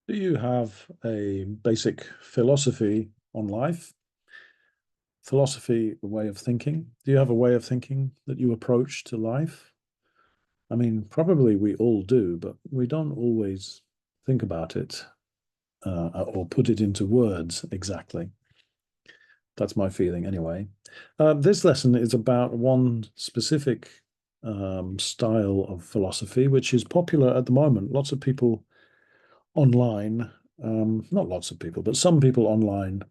Do you have a basic philosophy on life? Philosophy, a way of thinking? Do you have a way of thinking that you approach to life? I mean, probably we all do, but we don't always think about it or put it into words exactly. That's my feeling anyway. This lesson is about one specific style of philosophy, which is popular at the moment. Lots of people online, not lots of people, but some people online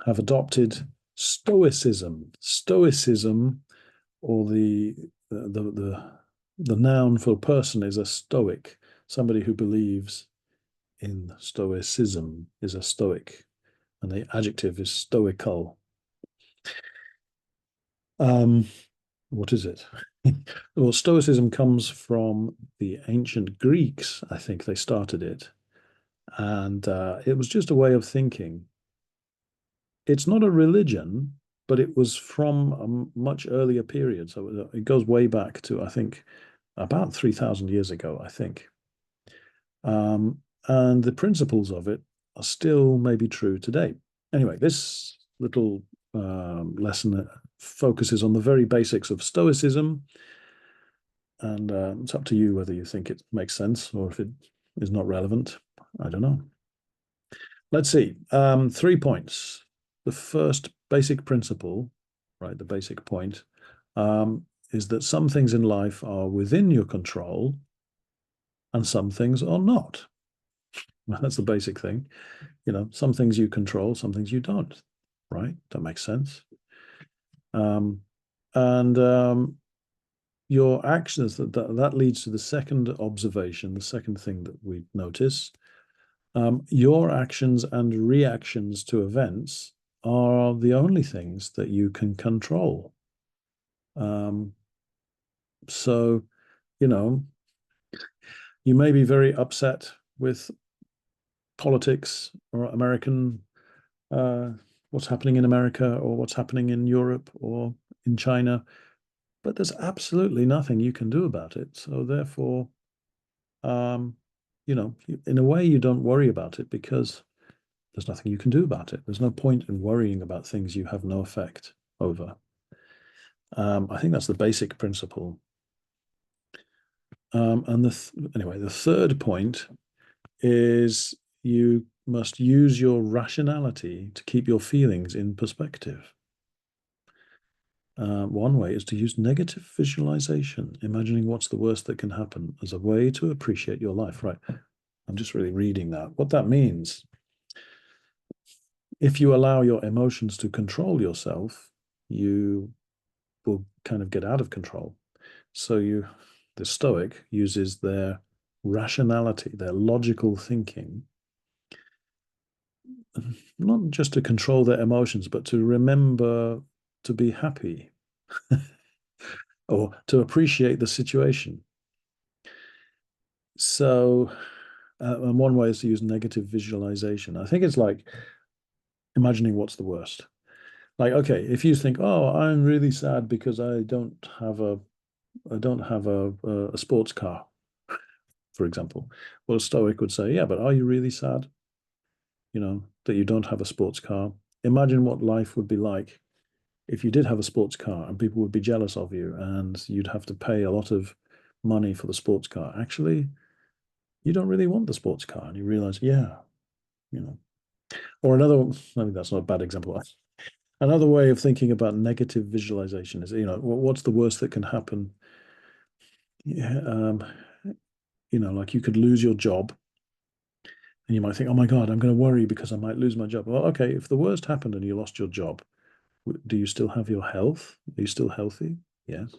have adopted stoicism. Stoicism, or the noun for a person is a stoic. Somebody who believes in stoicism is a stoic, and the adjective is stoical. Um, what is it? Well, stoicism comes from the ancient Greeks. I think they started it, and it was just a way of thinking. It's not a religion, but it was from a much earlier period. So it goes way back to, I think, about 3,000 years ago, I think. And the principles of it are still maybe true today. Anyway, this little lesson focuses on the very basics of Stoicism, and it's up to you whether you think it makes sense or if it is not relevant. I don't know. Let's see. 3 points. The first basic principle, right, the basic point, is that some things in life are within your control and some things are not. That's the basic thing. Some things you control, some things you don't, right? That makes sense. Um, and your actions, that leads to the second observation, the second thing that we notice. Your actions and reactions to events are the only things that you can control. Um, so, you know, you may be very upset with politics or uh, what's happening in America or what's happening in Europe or in China, but there's absolutely nothing you can do about it. So therefore, um, in a way, you don't worry about it because there's nothing you can do about it. There's no point in worrying about things you have no effect over. I think that's the basic principle. And anyway, the third point is you must use your rationality to keep your feelings in perspective. One way is to use negative visualization, imagining what's the worst that can happen as a way to appreciate your life. Right. I'm just really reading that. What that means, if you allow your emotions to control yourself, you will kind of get out of control. So the Stoic uses their rationality, their logical thinking, not just to control their emotions, but to remember to be happy or to appreciate the situation. So, and one way is to use negative visualization. I think it's like imagining what's the worst. Like, okay, if you think, oh, I'm really sad because I don't have a sports car, for example. Well, a Stoic would say, yeah, but are you really sad? That you don't have a sports car. Imagine what life would be like if you did have a sports car and people would be jealous of you and you'd have to pay a lot of money for the sports car. Actually, you don't really want the sports car. And you realize, yeah, you know. Or another, maybe that's not a bad example. Another way of thinking about negative visualization is, what's the worst that can happen? Yeah, like you could lose your job and you might think, oh my God, I'm going to worry because I might lose my job. Well, okay, if the worst happened and you lost your job, do you still have your health? Are you still healthy? Yes.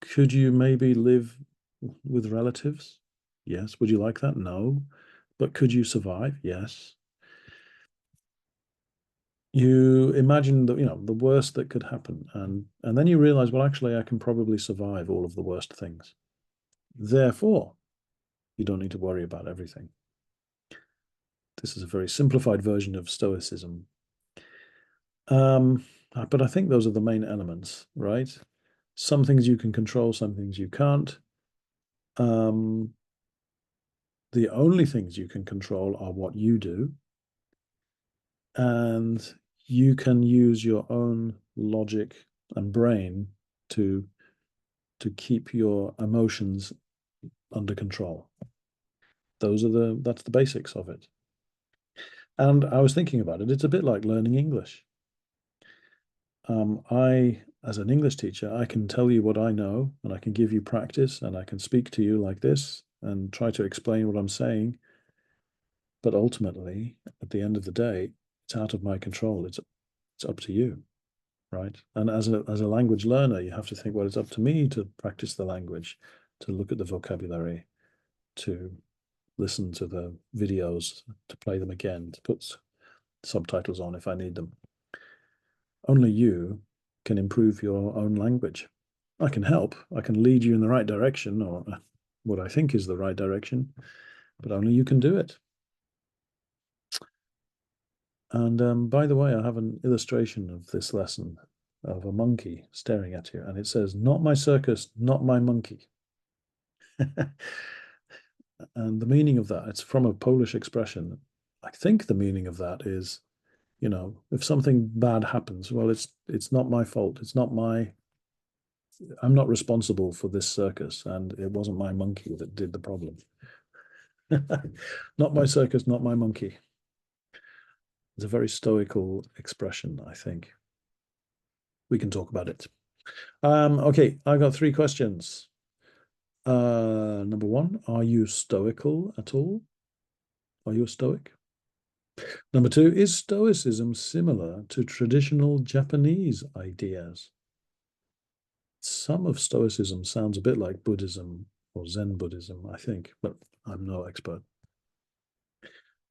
Could you maybe live with relatives? Yes. Would you like that? No. But could you survive? Yes. You imagine the worst that could happen, and then you realize, well, actually, I can probably survive all of the worst things. Therefore, you don't need to worry about everything. This is a very simplified version of Stoicism. But I think those are the main elements, right? Some things you can control, some things you can't. Um, the only things you can control are what you do, and you can use your own logic and brain to keep your emotions under control. That's the basics of it. And I was thinking about it. It's a bit like learning English. As an English teacher, I can tell you what I know, and I can give you practice, and I can speak to you like this and try to explain what I'm saying. But ultimately, at the end of the day, it's out of my control. It's up to you, right? And as a language learner, you have to think, well, it's up to me to practice the language, to look at the vocabulary, to listen to the videos, to play them again, to put subtitles on if I need them. Only you can improve your own language. I can help. I can lead you in the right direction, or what I think is the right direction, but only you can do it. And by the way, I have an illustration of this lesson of a monkey staring at you, and it says, "Not my circus, not my monkey." And the meaning of that, it's from a Polish expression. I think the meaning of that is, if something bad happens, well, it's not my fault. I'm not responsible for this circus, and it wasn't my monkey that did the problem. Not my circus, not my monkey. It's a very stoical expression, I think. We can talk about it. Okay, I got 3 questions. Number 1, are you stoical at all? Are you a stoic? Number 2, is stoicism similar to traditional Japanese ideas? Some of stoicism sounds a bit like Buddhism or Zen Buddhism, I think, but I'm no expert.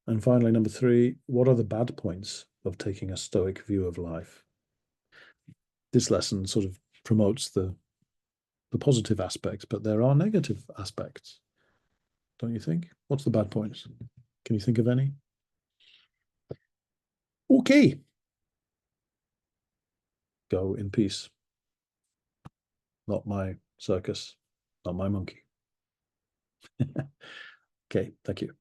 And finally, number 3, what are the bad points of taking a stoic view of life? This lesson sort of promotes the positive aspects, but there are negative aspects, don't you think? What's the bad points? Can you think of any? Okay. Go in peace. Not my circus, not my monkey. Okay, thank you.